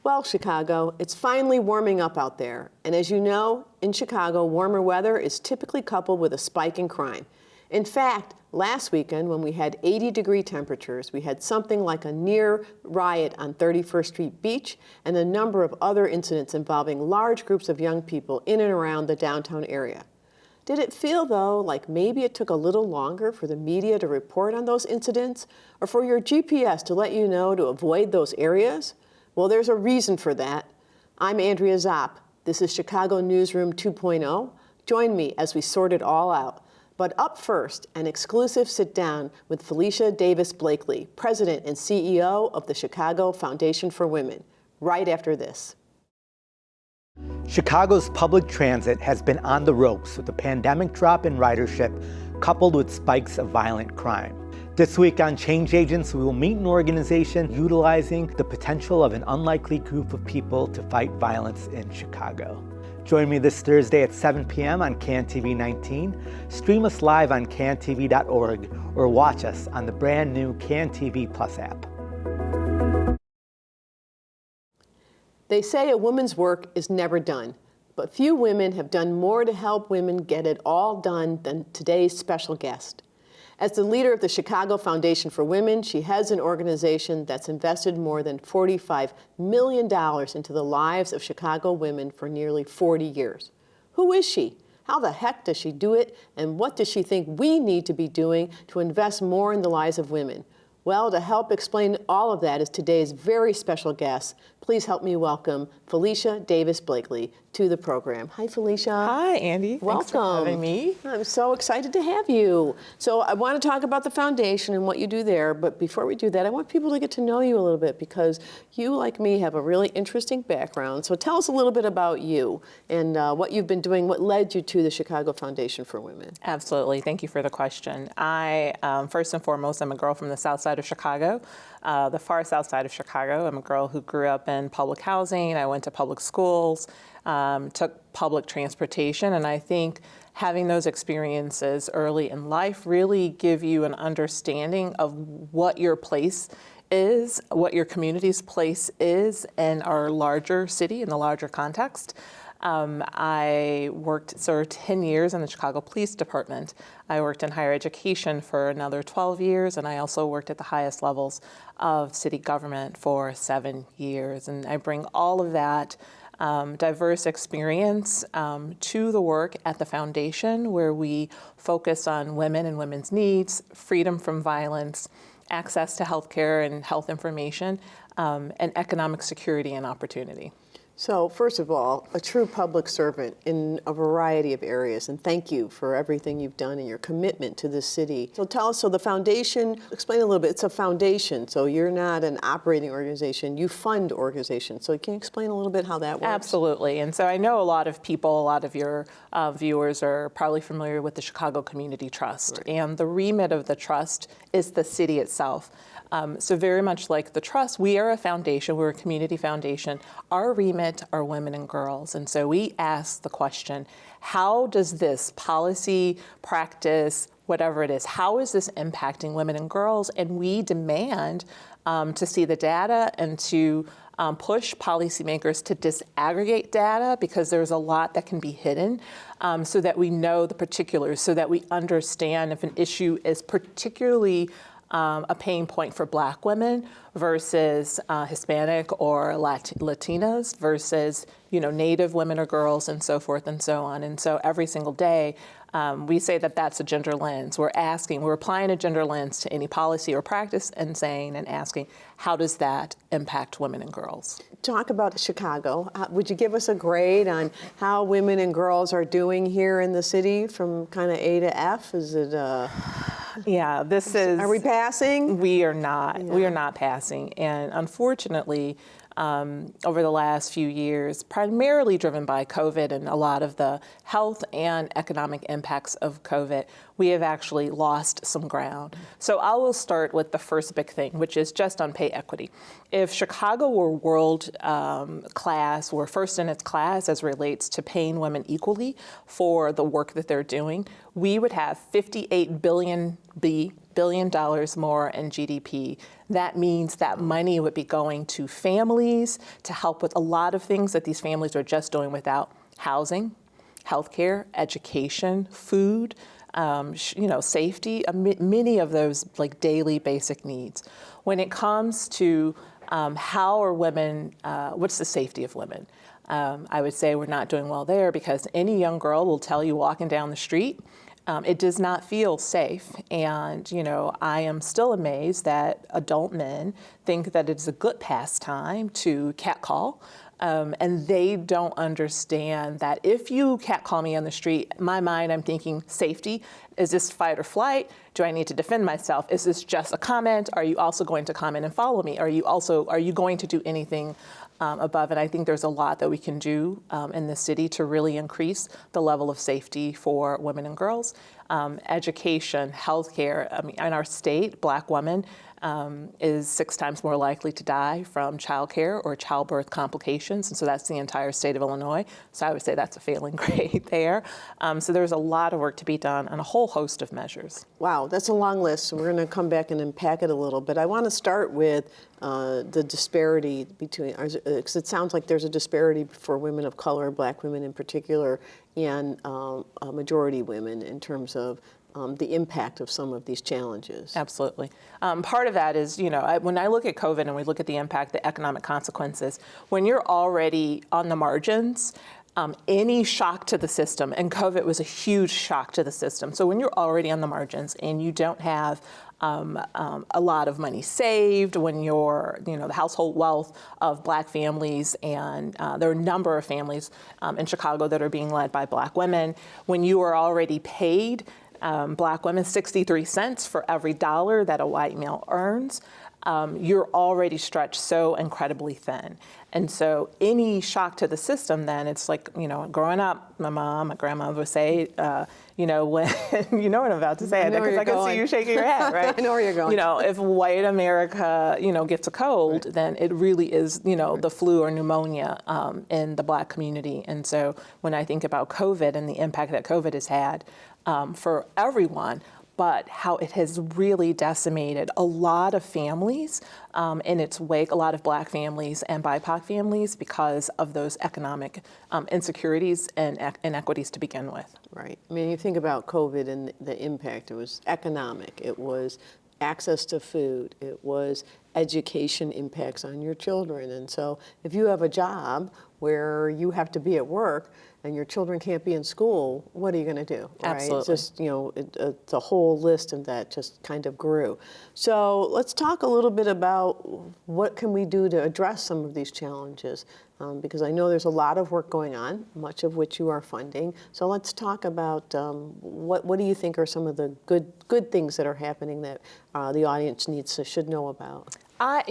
Well, Chicago, it's finally warming up out there. And as you know, in Chicago, warmer weather is typically coupled with a spike in crime. In fact, last weekend, when we had 80-degree temperatures, we had something like a near riot on 31st Street Beach and a number of other incidents involving large groups of young people in and around the downtown area. Did it feel, though, like maybe it took a little longer for the media to report on those incidents, or for your GPS to let you know to avoid those areas? Well, there's a reason for that. I'm Andrea Zopp. This is Chicago Newsroom 2.0. Join me as we sort it all out. But up first, an exclusive sit-down with Felicia Davis Blakely, President and CEO of the Chicago Foundation for Women, right after this. Chicago's public transit has been on the ropes with the pandemic drop in ridership coupled with spikes of violent crime. This week on Change Agents, we will meet an organization utilizing the potential of an unlikely group of people to fight violence in Chicago. Join me this Thursday at 7 p.m. on CAN-TV 19, stream us live on cantv.org, or watch us on the brand new CAN-TV Plus app. They say a woman's work is never done, but few women have done more to help women get it all done than today's special guest. As the leader of the Chicago Foundation for Women, she heads an organization that's invested more than $45 million into the lives of Chicago women for nearly 40 years. Who is she? How the heck does she do it? And what does she think we need to be doing to invest more in the lives of women? Well, to help explain all of that is today's very special guest. Please help me welcome Felicia Davis Blakely to the program. Hi, Felicia. Hi, Andy. Welcome. Thanks for having me. I'm so excited to have you. So I want to talk about the foundation and what you do there, but before we do that, I want people to get to know you a little bit because you, like me, have a really interesting background. So tell us a little bit about you and what you've been doing, what led you to the Chicago Foundation for Women. Absolutely. Thank you for the question. I, first and foremost, I'm a girl from the south side of Chicago, the far south side of Chicago. I'm a girl who grew up in public housing. I went to public schools, took public transportation, and I think having those experiences early in life really give you an understanding of what your place is, what your community's place is in our larger city, in the larger context. I served 10 years in the Chicago Police Department. I worked in higher education for another 12 years, and I also worked at the highest levels of city government for 7 years. And I bring all of that diverse experience to the work at the foundation, where we focus on women and women's needs, freedom from violence, access to healthcare and health information, and economic security and opportunity. So first of all, a true public servant in a variety of areas, and thank you for everything you've done and your commitment to this city. So tell us, so the foundation, explain a little bit, it's a foundation, so you're not an operating organization, you fund organizations. So can you explain a little bit how that works? Absolutely, and so I know a lot of people, a lot of your viewers are probably familiar with the Chicago Community Trust, right. And the remit of the trust is the city itself. So very much like the trust, we are a foundation, we're a community foundation. Our remit are women and girls. And so we ask the question, how does this policy, practice, whatever it is, how is this impacting women and girls? And we demand to see the data and to push policymakers to disaggregate data, because there's a lot that can be hidden, so that we know the particulars, so that we understand if an issue is particularly a pain point for Black women versus Hispanic or Latinas versus, Native women or girls, and so forth and so on. And so every single day, we say that that's a gender lens. We're applying a gender lens to any policy or practice and asking, how does that impact women and girls? Talk about Chicago. Would you give us a grade on how women and girls are doing here in the city from kind of A to F? Is it Yeah, Are we passing? We are not. Yeah. We are not passing. And unfortunately, over the last few years, primarily driven by COVID and a lot of the health and economic impacts of COVID, we have actually lost some ground. So I will start with the first big thing, which is just on pay equity. If Chicago were world class, were first in its class as relates to paying women equally for the work that they're doing, we would have $58 billion billion more in GDP. That means that money would be going to families to help with a lot of things that these families are just doing without: housing, healthcare, education, food, safety, many of those like daily basic needs. When it comes to how are women, what's the safety of women? I would say we're not doing well there, because any young girl will tell you walking down the street, it does not feel safe. And, I am still amazed that adult men think that it's a good pastime to catcall. And they don't understand that if you catcall me on the street, in my mind, I'm thinking safety. Is this fight or flight? Do I need to defend myself? Is this just a comment? Are you also going to comment and follow me? Are you going to do anything above? And I think there's a lot that we can do in the city to really increase the level of safety for women and girls. Education, healthcare. In our state, Black women is 6 times more likely to die from childcare or childbirth complications. And so that's the entire state of Illinois. So I would say that's a failing grade there. So there's a lot of work to be done on a whole host of measures. Wow, that's a long list. So we're going to come back and unpack it a little. But I want to start with the disparity between, because it sounds like there's a disparity for women of color, Black women in particular, and majority women in terms of the impact of some of these challenges. Absolutely. Part of that is, when I look at COVID and we look at the impact, the economic consequences, when you're already on the margins, any shock to the system, and COVID was a huge shock to the system. So when you're already on the margins and you don't have a lot of money saved, when you're, the household wealth of Black families, and there are a number of families in Chicago that are being led by Black women, when you are already paid, Black women, 63 cents for every dollar that a white male earns, you're already stretched so incredibly thin. And so any shock to the system, then it's like, growing up, my grandmother would say, when, you know what I'm about to say, because I can see you shaking your head, right? I know where you're going. If white America, gets a cold, right, then it really is, the flu or pneumonia in the Black community. And so when I think about COVID and the impact that COVID has had for everyone, but how it has really decimated a lot of families in its wake, a lot of Black families and BIPOC families, because of those economic insecurities and inequities to begin with. Right. You think about COVID and the impact. It was economic. It was access to food. It was education impacts on your children. And so if you have a job where you have to be at work and your children can't be in school, what are you going to do? Right? Absolutely. It's just, it's a whole list, and that just kind of grew. So let's talk a little bit about what can we do to address some of these challenges, because I know there's a lot of work going on, much of which you are funding. So let's talk about what do you think are some of the good things that are happening that the audience should know about? I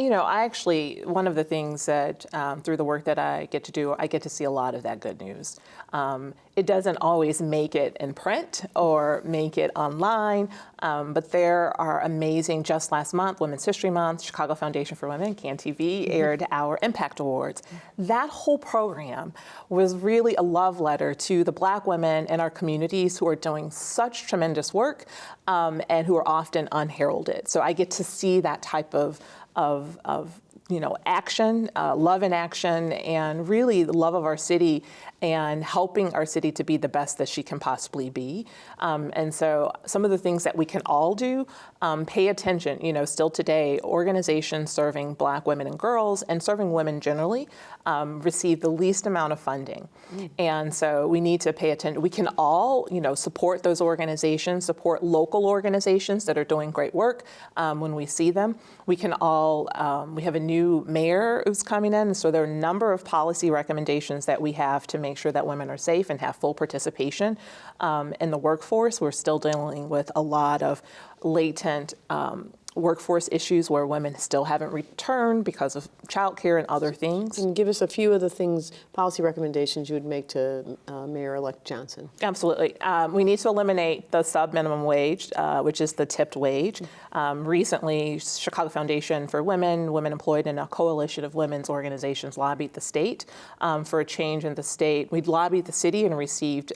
actually, one of the things that through the work that I get to do, I get to see a lot of that good news. It doesn't always make it in print or make it online, but there are amazing, just last month, Women's History Month, Chicago Foundation for Women, CAN-TV, aired our Impact Awards. That whole program was really a love letter to the Black women in our communities who are doing such tremendous work and who are often unheralded. So I get to see that type of action, love in action, and really the love of our city and helping our city to be the best that she can possibly be. And so some of the things that we can all do, pay attention. Still today, organizations serving Black women and girls and serving women generally receive the least amount of funding. And so we need to pay attention. We can all, support those organizations, support local organizations that are doing great work when we see them. We can all, we have a new mayor who's coming in, and so there are a number of policy recommendations that we have to make sure that women are safe and have full participation in the workforce. We're still dealing with a lot of latent workforce issues where women still haven't returned because of childcare and other things. And give us a few of the things, policy recommendations you would make to Mayor-elect Johnson. Absolutely. We need to eliminate the sub-minimum wage, which is the tipped wage. Recently, Chicago Foundation for Women, women employed in a coalition of women's organizations, lobbied the state for a change in the state. We lobbied the city and received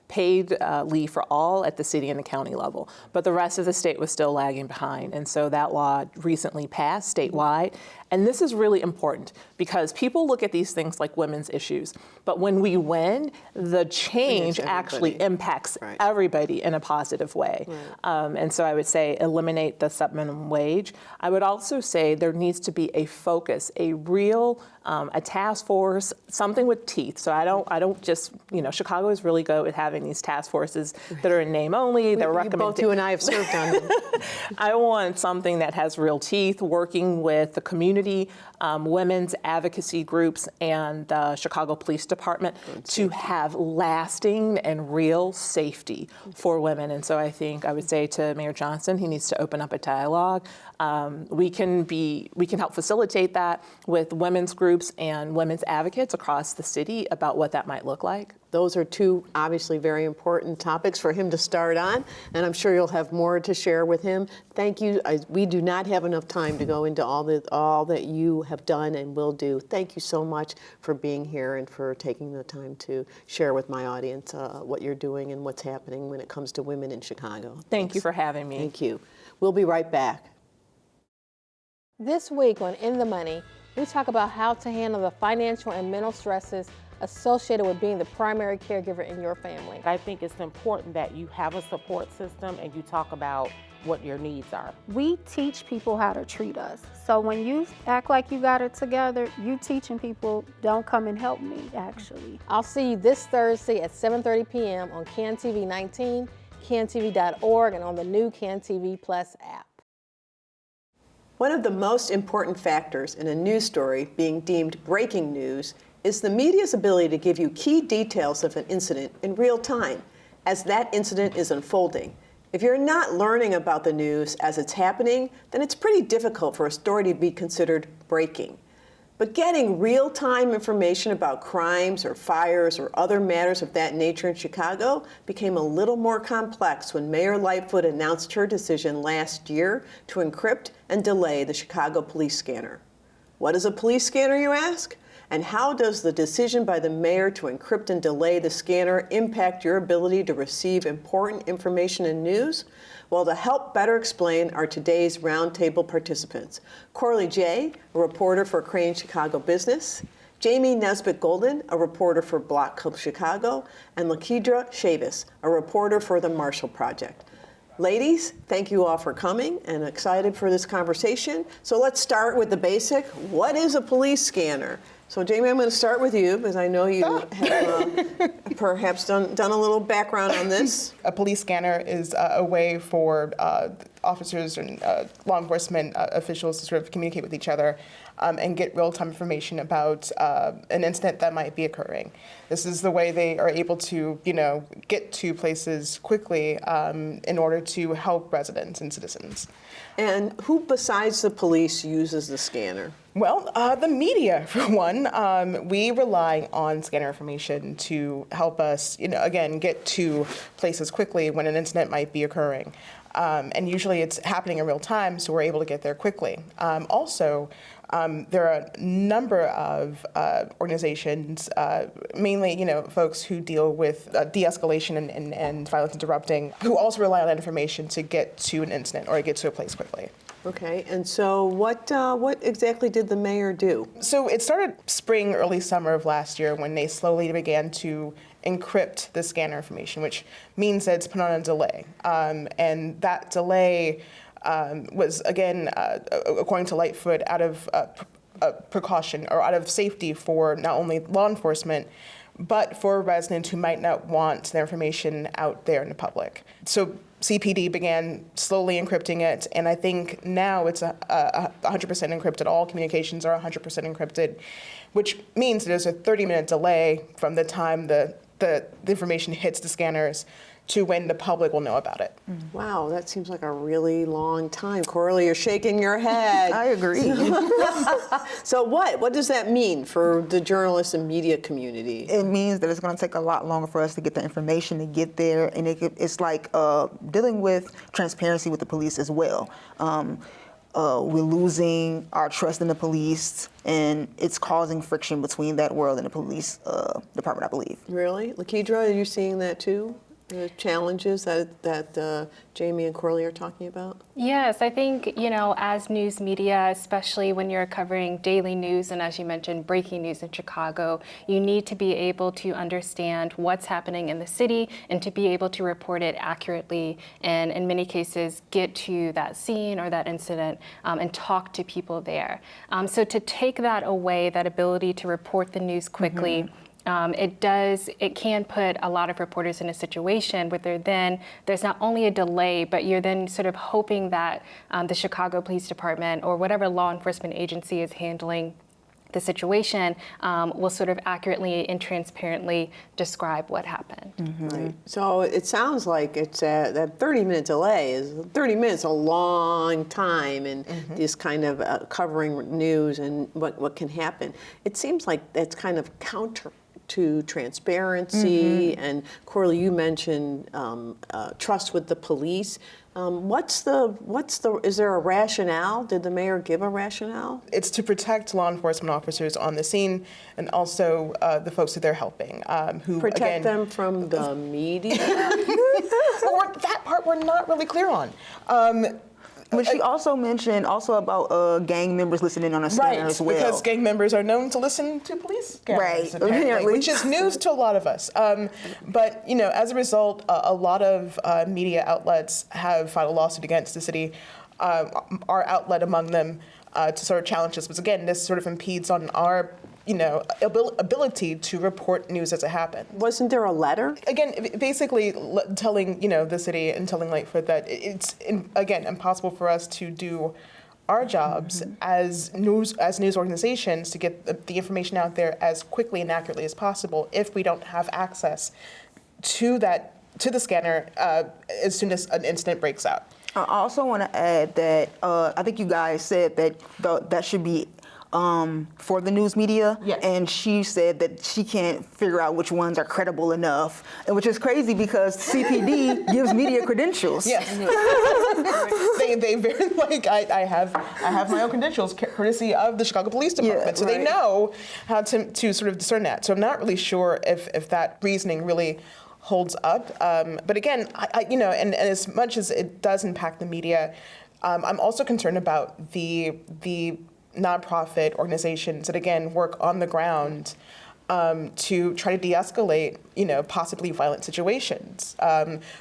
paid leave for all at the city and the county level. But the rest of the state was still lagging behind. And so that law recently passed statewide. And this is really important because people look at these things like women's issues. But when we win, the change actually impacts everybody in a positive way. And so I would say eliminate the sub-minimum wage. I would also say there needs to be a focus, a real, a task force, something with teeth. So I don't just, Chicago is really good at having these task forces that are in name only. They're recommended. Both you and I have served on them. I want something that has real teeth, working with the community, women's advocacy groups, and the Chicago Police Department to have lasting and real safety for women. And so I would say to Mayor Johnson, he needs to open up a dialogue. We can help facilitate that with women's groups and women's advocates across the city about what that might look like. Those are two obviously very important topics for him to start on, and I'm sure you'll have more to share with him. Thank you. We do not have enough time to go into all that you have done and will do. Thank you so much for being here and for taking the time to share with my audience what you're doing and what's happening when it comes to women in Chicago. Thank you for having me. Thank you. We'll be right back. This week on In the Money, we talk about how to handle the financial and mental stresses associated with being the primary caregiver in your family. I think it's important that you have a support system and you talk about what your needs are. We teach people how to treat us. So when you act like you got it together, you teaching people, don't come and help me, actually. I'll see you this Thursday at 7:30 p.m. on CAN-TV 19, cantv.org, and on the new CAN-TV Plus app. One of the most important factors in a news story being deemed breaking news is the media's ability to give you key details of an incident in real time as that incident is unfolding. If you're not learning about the news as it's happening, then it's pretty difficult for a story to be considered breaking. But getting real-time information about crimes or fires or other matters of that nature in Chicago became a little more complex when Mayor Lightfoot announced her decision last year to encrypt and delay the Chicago police scanner. What is a police scanner, you ask? And how does the decision by the mayor to encrypt and delay the scanner impact your ability to receive important information and news? Well, to help better explain are today's roundtable participants. Corley Jay, a reporter for Crane Chicago Business, Jamie Nesbitt-Golden, a reporter for Block Club Chicago, and Lakidra Chavis, a reporter for the Marshall Project. Ladies, thank you all for coming and excited for this conversation. So let's start with the basic. What is a police scanner? So Jamie, I'm going to start with you because I know you have perhaps done a little background on this. A police scanner is a way for officers and law enforcement officials to sort of communicate with each other and get real-time information about an incident that might be occurring. This is the way they are able to, get to places quickly in order to help residents and citizens. And who besides the police uses the scanner? Well, the media, for one. We rely on scanner information to help us, again, get to places quickly when an incident might be occurring. And usually it's happening in real time, so we're able to get there quickly. Also, there are a number of organizations, mainly, folks who deal with de-escalation and violence interrupting, who also rely on that information to get to an incident or get to a place quickly. Okay, and so what exactly did the mayor do? So it started spring, early summer of last year when they slowly began to encrypt the scanner information, which means that it's put on a delay. And that delay was, again, according to Lightfoot, out of precaution or out of safety for not only law enforcement, but for residents who might not want their information out there in the public. So CPD began slowly encrypting it, and I think now it's 100% encrypted. All communications are 100% encrypted, which means there's a 30-minute delay from the time the the information hits the scanners to when the public will know about it. Wow, that seems like a really long time. Coralie, you're shaking your head. I agree. So what does that mean for the journalist and media community? It means that it's going to take a lot longer for us to get the information to get there, and it's like dealing with transparency with the police as well. We're losing our trust in the police, and it's causing friction between that world and the police department, I believe. Really? Lakidra, are you seeing that too? The challenges that Jamie and Coralie are talking about? Yes, I think, as news media, especially when you're covering daily news and, as you mentioned, breaking news in Chicago, you need to be able to understand what's happening in the city and to be able to report it accurately and, in many cases, get to that scene or that incident and talk to people there. So to take that away, that ability to report the news quickly, it can put a lot of reporters in a situation where there's not only a delay, but you're then sort of hoping that the Chicago Police Department or whatever law enforcement agency is handling the situation will sort of accurately and transparently describe what happened. Right. So it sounds like it's that 30-minute delay is 30 minutes, a long time, and this kind of covering news and what can happen. It seems like that's kind of counter to transparency, and Coralie, you mentioned trust with the police. Is there a rationale? Did the mayor give a rationale? It's to protect law enforcement officers on the scene and also the folks that they're helping. Who Protect them from the media? That part we're not really clear on. But she also mentioned about gang members listening on a scanner as well. Because gang members are known to listen to police scanners, apparently, which is news to a lot of us. But as a result, a lot of media outlets have filed a lawsuit against the city. Our outlet among them to sort of challenge this, because again, this sort of impedes on our ability to report news as it happens. Wasn't there a letter? Again, basically telling, the city and telling Lightfoot that it's, again, impossible for us to do our jobs as news organizations to get the information out there as quickly and accurately as possible if we don't have access to the scanner as soon as an incident breaks out. I also want to add that I think you guys said that that should be for the news media, yes. And she said that she can't figure out which ones are credible enough, and which is crazy because CPD gives media credentials. Yes, they very I have my own credentials courtesy of the Chicago Police Department, so they know how to sort of discern that. So I'm not really sure if that reasoning really holds up. But again, and as much as it does impact the media, I'm also concerned about the nonprofit organizations that again work on the ground to try to de-escalate, possibly violent situations.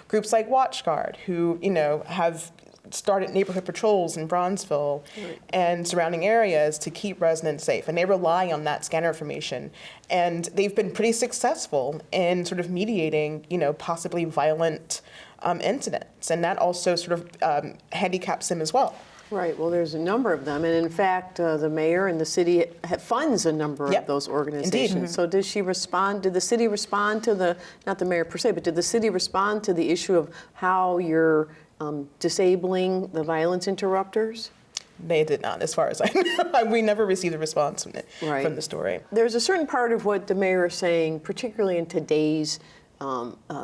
Groups like WatchGuard, who have started neighborhood patrols in Bronzeville and surrounding areas to keep residents safe, and they rely on that scanner information. And they've been pretty successful in sort of mediating, possibly violent incidents, and that also sort of handicaps them as well. Right. Well, there's a number of them, and in fact, the mayor and the city funds a number of those organizations. Indeed. So, did she respond? Did the city respond to not the mayor per se, but did the city respond to the issue of how you're disabling the violence interrupters? They did not, as far as I know. We never received a response from the story. There's a certain part of what the mayor is saying, particularly in today's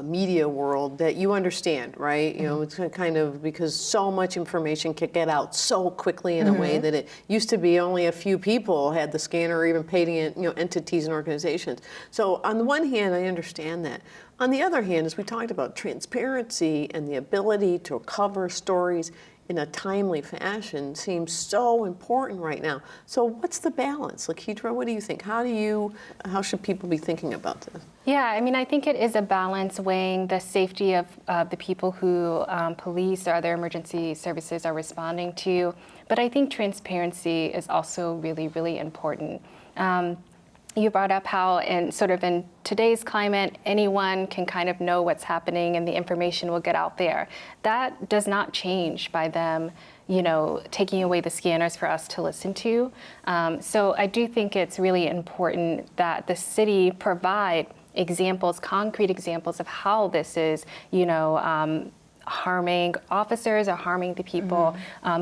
media world, that you understand, right? It's kind of because so much information can get out so quickly in a way that it used to be only a few people had the scanner or even paid it, entities and organizations. So on the one hand, I understand that. On the other hand, as we talked about, transparency and the ability to cover stories in a timely fashion seems so important right now. So what's the balance? Lakidra, what do you think? How should people be thinking about this? Yeah, I think it is a balance weighing the safety of the people who police or other emergency services are responding to. But I think transparency is also really, really important. You brought up how in today's climate, anyone can kind of know what's happening and the information will get out there. That does not change by them, taking away the scanners for us to listen to. So I do think it's really important that the city provide examples, concrete examples of how this is, harming officers or harming the people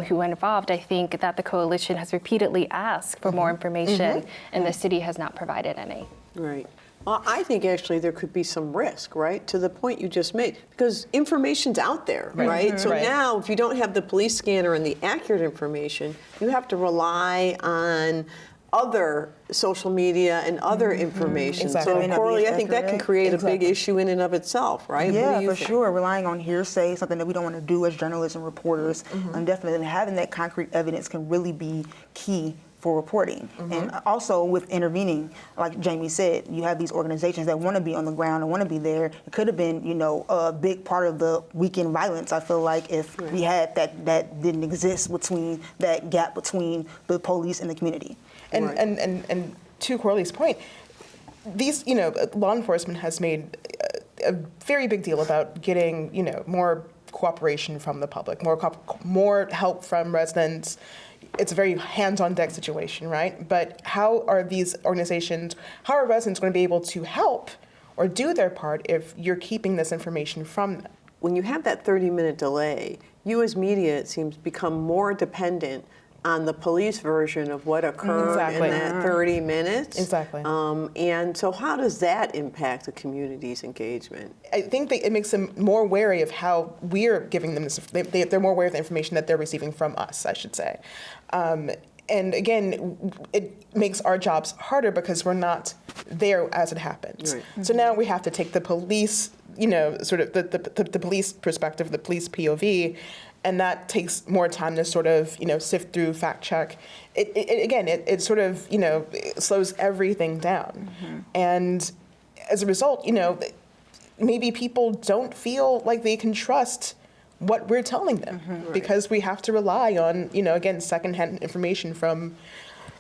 who are involved. I think that the coalition has repeatedly asked for more information, and the city has not provided any. Right. Well, I think actually there could be some risk, right, to the point you just made, because information's out there, right? So now if you don't have the police scanner and the accurate information, you have to rely on other social media and other information. Exactly. So, Coralie, I think that can create a big issue in and of itself, right? Yeah, for sure. Relying on hearsay, something that we don't want to do as journalists and reporters, and definitely having that concrete evidence can really be key for reporting. And also with intervening, like Jamie said, you have these organizations that want to be on the ground and want to be there. It could have been, a big part of the weekend violence, I feel like, if we had that didn't exist, between that gap between the police and the community. And to Coralie's point, these, law enforcement has made a very big deal about getting, more cooperation from the public, more help from residents. It's a very hands-on deck situation, right? But how are residents going to be able to help or do their part if you're keeping this information from them? When you have that 30-minute delay, you as media, it seems, become more dependent on the police version of what occurred in that 30 minutes. Exactly. And so how does that impact the community's engagement? I think it makes them more wary of how we're giving them this. They're more aware of the information that they're receiving from us, I should say. And again, it makes our jobs harder because we're not there as it happens. Right. So now we have to take the police, sort of the police perspective, the police POV, and that takes more time to sort of, sift through, fact check. It sort of, it slows everything down. And as a result, maybe people don't feel like they can trust what we're telling them because we have to rely on, again, secondhand information from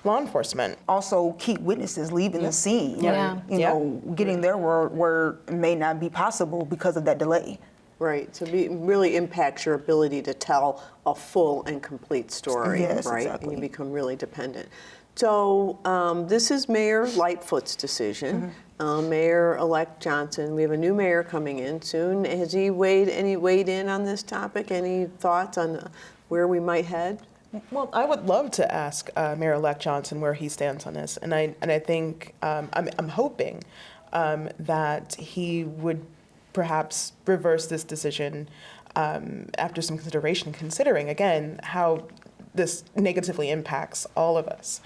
law enforcement. Also, keep witnesses leaving the scene. Getting their word may not be possible because of that delay. Right, so it really impacts your ability to tell a full and complete story, yes, right? Exactly. And you become really dependent. So this is Mayor Lightfoot's decision. Mayor-elect Johnson, we have a new mayor coming in soon. Has he weighed in on this topic? Any thoughts on where we might head? Well, I would love to ask Mayor-elect Johnson where he stands on this, and I think I'm hoping that he would perhaps reverse this decision after some consideration, considering, again, how this negatively impacts all of us.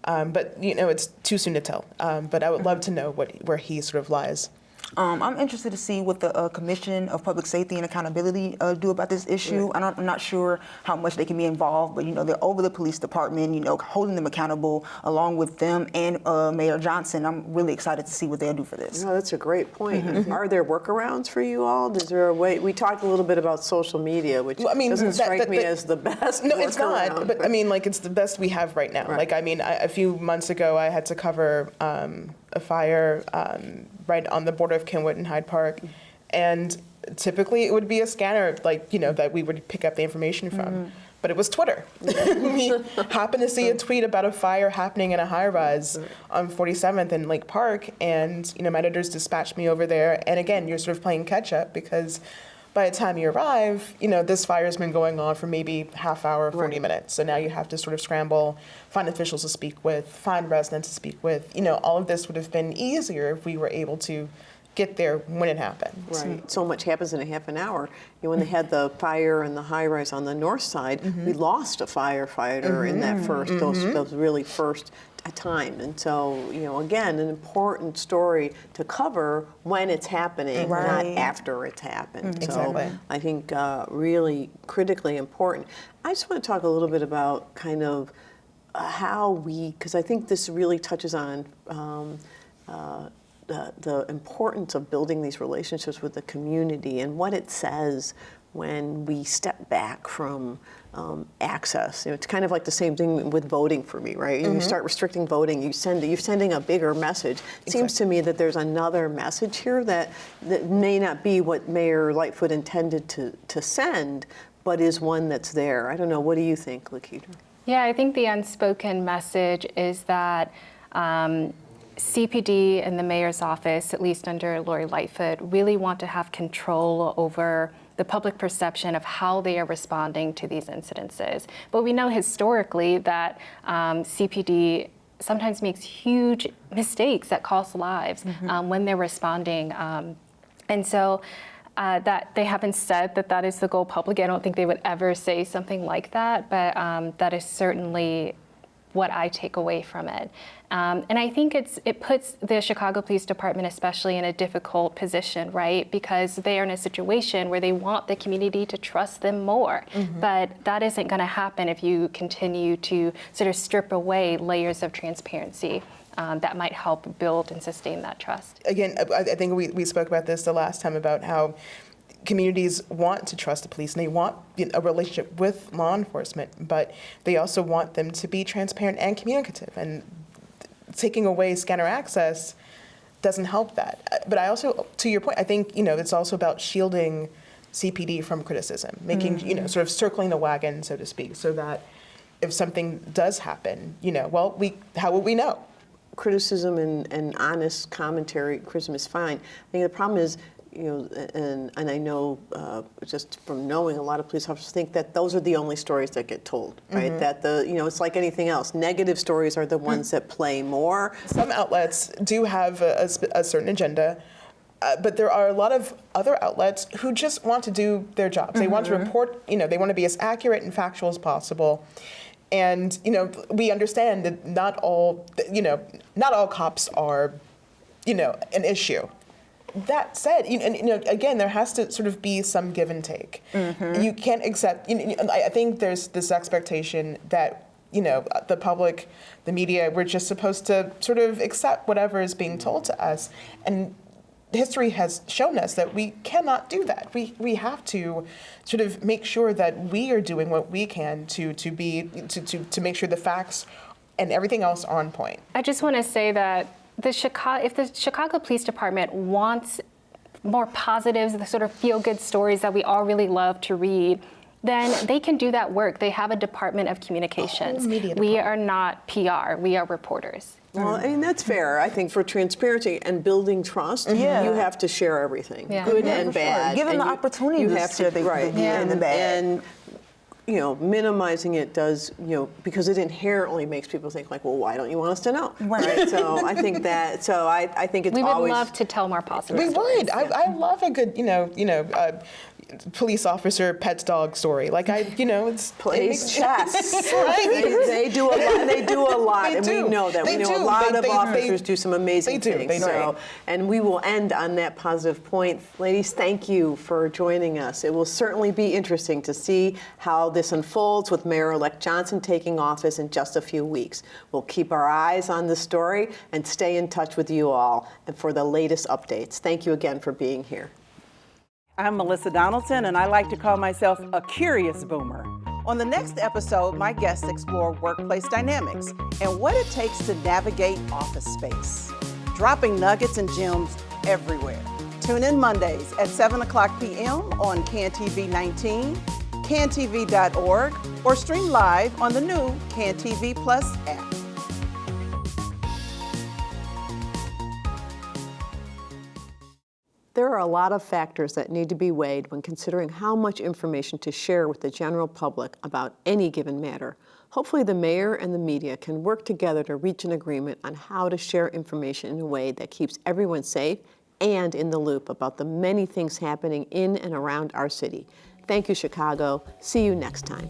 But, it's too soon to tell. But I would love to know where he sort of lies. I'm interested to see what the Commission of Public Safety and Accountability do about this issue. I'm not sure how much they can be involved, but they're over the police department, holding them accountable along with them and Mayor Johnson. I'm really excited to see what they'll do for this. No, that's a great point. Are there workarounds for you all? Is there a way? We talked a little bit about social media, which doesn't strike me as the best. No, it's not. But it's the best we have right now. Right. A few months ago, I had to cover a fire right on the border of Kenwood and Hyde Park, and typically it would be a scanner that we would pick up the information from, but it was Twitter. We happened to see a tweet about a fire happening in a high-rise on 47th in Lake Park, and my editors dispatched me over there, and again, you're sort of playing catch-up because by the time you arrive, this fire's been going on for maybe half hour, 40 minutes. So now you have to sort of scramble, find officials to speak with, find residents to speak with. All of this would have been easier if we were able to get there when it happened. Right. So much happens in a half an hour. When they had the fire in the high-rise on the north side, we lost a firefighter in that those really first time. And so, again, an important story to cover when it's happening, not after it's happened. Exactly. So I think really critically important. I just want to talk a little bit about kind of how because I think this really touches on the importance of building these relationships with the community and what it says when we step back from access. It's kind of like the same thing with voting for me, right? You start restricting voting, you're sending a bigger message. It seems to me that there's another message here that may not be what Mayor Lightfoot intended to send, but is one that's there. I don't know. What do you think, Lakita? Yeah, I think the unspoken message is that CPD and the mayor's office, at least under Lori Lightfoot, really want to have control over the public perception of how they are responding to these incidences. But we know historically that CPD sometimes makes huge mistakes that cost lives when they're responding. And so that they haven't said that that is the goal publicly. I don't think they would ever say something like that, but that is certainly what I take away from it. And I think it puts the Chicago Police Department especially in a difficult position, right? Because they are in a situation where they want the community to trust them more. But that isn't going to happen if you continue to sort of strip away layers of transparency that might help build and sustain that trust. Again, I think we spoke about this the last time about how communities want to trust the police and they want a relationship with law enforcement, but they also want them to be transparent and communicative. And taking away scanner access doesn't help that. But I also, to your point, I think, it's also about shielding CPD from criticism, making, sort of circling the wagon, so to speak, so that if something does happen, how will we know? Criticism and honest commentary, criticism is fine. I think the problem is, and I know just from knowing a lot of police officers think that those are the only stories that get told, right? That it's like anything else. Negative stories are the ones that play more. Some outlets do have a certain agenda, but there are a lot of other outlets who just want to do their jobs. They want to report, they want to be as accurate and factual as possible. And, we understand that not all cops are, an issue. That said, again, there has to sort of be some give and take. You can't accept, I think there's this expectation that, the public, the media, we're just supposed to sort of accept whatever is being told to us. And history has shown us that we cannot do that. We have to sort of make sure that we are doing what we can to make sure the facts and everything else are on point. I just want to say that if the Chicago Police Department wants more positives, the sort of feel-good stories that we all really love to read, then they can do that work. They have a department of communications. We are not PR, we are reporters. Well, I mean, that's fair. I think for transparency and building trust, you have to share everything, good and bad. Give them the opportunity to share the good and the bad. And minimizing it does, because it inherently makes people think like, well, why don't you want us to know? Right. So I think that. So I think it's always. We would love to tell more positive. We would. I love a good, police officer pets dog story. Like it's plays chess. Right. They do a lot. They do a lot, and we know that. We know a lot of officers do some amazing things. They do. And we will end on that positive point. Ladies, thank you for joining us. It will certainly be interesting to see how this unfolds with Mayor-elect Johnson taking office in just a few weeks. We'll keep our eyes on this story and stay in touch with you all and for the latest updates. Thank you again for being here. I'm Melissa Donaldson, and I like to call myself a curious boomer. On the next episode, my guests explore workplace dynamics and what it takes to navigate office space. Dropping nuggets and gems everywhere. Tune in Mondays at 7:00 p.m. on CAN-TV 19, cantv.org, or stream live on the new CAN-TV Plus app. There are a lot of factors that need to be weighed when considering how much information to share with the general public about any given matter. Hopefully the mayor and the media can work together to reach an agreement on how to share information in a way that keeps everyone safe and in the loop about the many things happening in and around our city. Thank you, Chicago. See you next time.